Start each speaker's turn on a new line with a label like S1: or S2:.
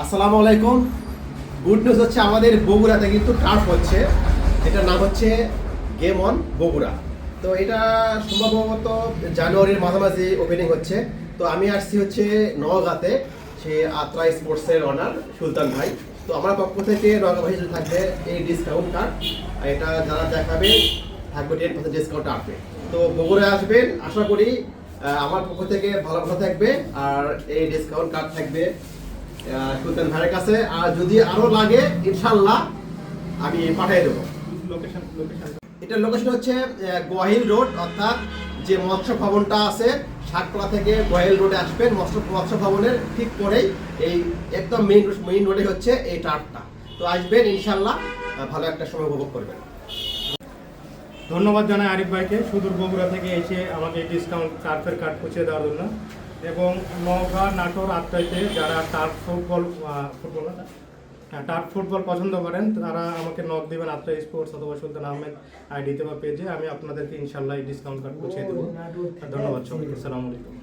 S1: আসসালামু আলাইকুম। Good news হচ্ছে আমাদের বগুড়াতে কিন্তু টার্ফ হচ্ছে, এটার নাম হচ্ছে গেম অন বগুড়া। তো এটা সম্ভবত জানুয়ারির মাঝামাঝি ওপেনিং হচ্ছে। তো আমি আসছি হচ্ছে নওগাঁতে, সে আত্রা স্পোর্টসের অনার সুলতান ভাই। তো আমার পক্ষ থেকে নওগাঁ ভাই যদি থাকবে এই ডিসকাউন্ট কার্ড, এটা যারা দেখাবে থাকবে 10% ডিসকাউন্ট আসবে। তো বগুড়ায় আসবেন, আশা করি আমার পক্ষ থেকে ভালো ভালো থাকবে, আর এই ডিসকাউন্ট কার্ড থাকবে সুলতান ভাইয়ের কাছে। আর যদি আরো লাগে ইনশাল্লাহ আমি পাঠিয়ে দেবো। এটার লোকেশন হচ্ছে গোয়াহিল রোড, অর্থাৎ যে মৎস্য ভবনটা আছে শাকতলা থেকে গোয়াহিল রোডে আসবেন, মৎস্য ভবনের ঠিক পরেই এই একদম মেইন রোডে হচ্ছে এই টার্ফটা। তো আসবেন ইনশাল্লাহ, ভালো একটা সময় উপভোগ করবেন।
S2: ধন্যবাদ জানাই আরিফ ভাইকে সুদূর বগুড়া থেকে এসে আমাকে ডিসকাউন্ট টার্ফের কার্ড পৌঁছে দেওয়ার জন্য। এবং নওগাঁ, নাটোর, আত্রাইতে যারা টার্ফ ফুটবল পছন্দ করেন তারা আমাকে নক দেবেন আত্রা স্পোর্টস অথবা সুলতান আহমেদ আইডিতে বা পেজে। আমি আপনাদেরকে ইনশাল্লাহ এই ডিসকাউন্ট কার্ড পৌঁছে দেবো। ধন্যবাদ সবাইকে। আসসালামু আলাইকুম।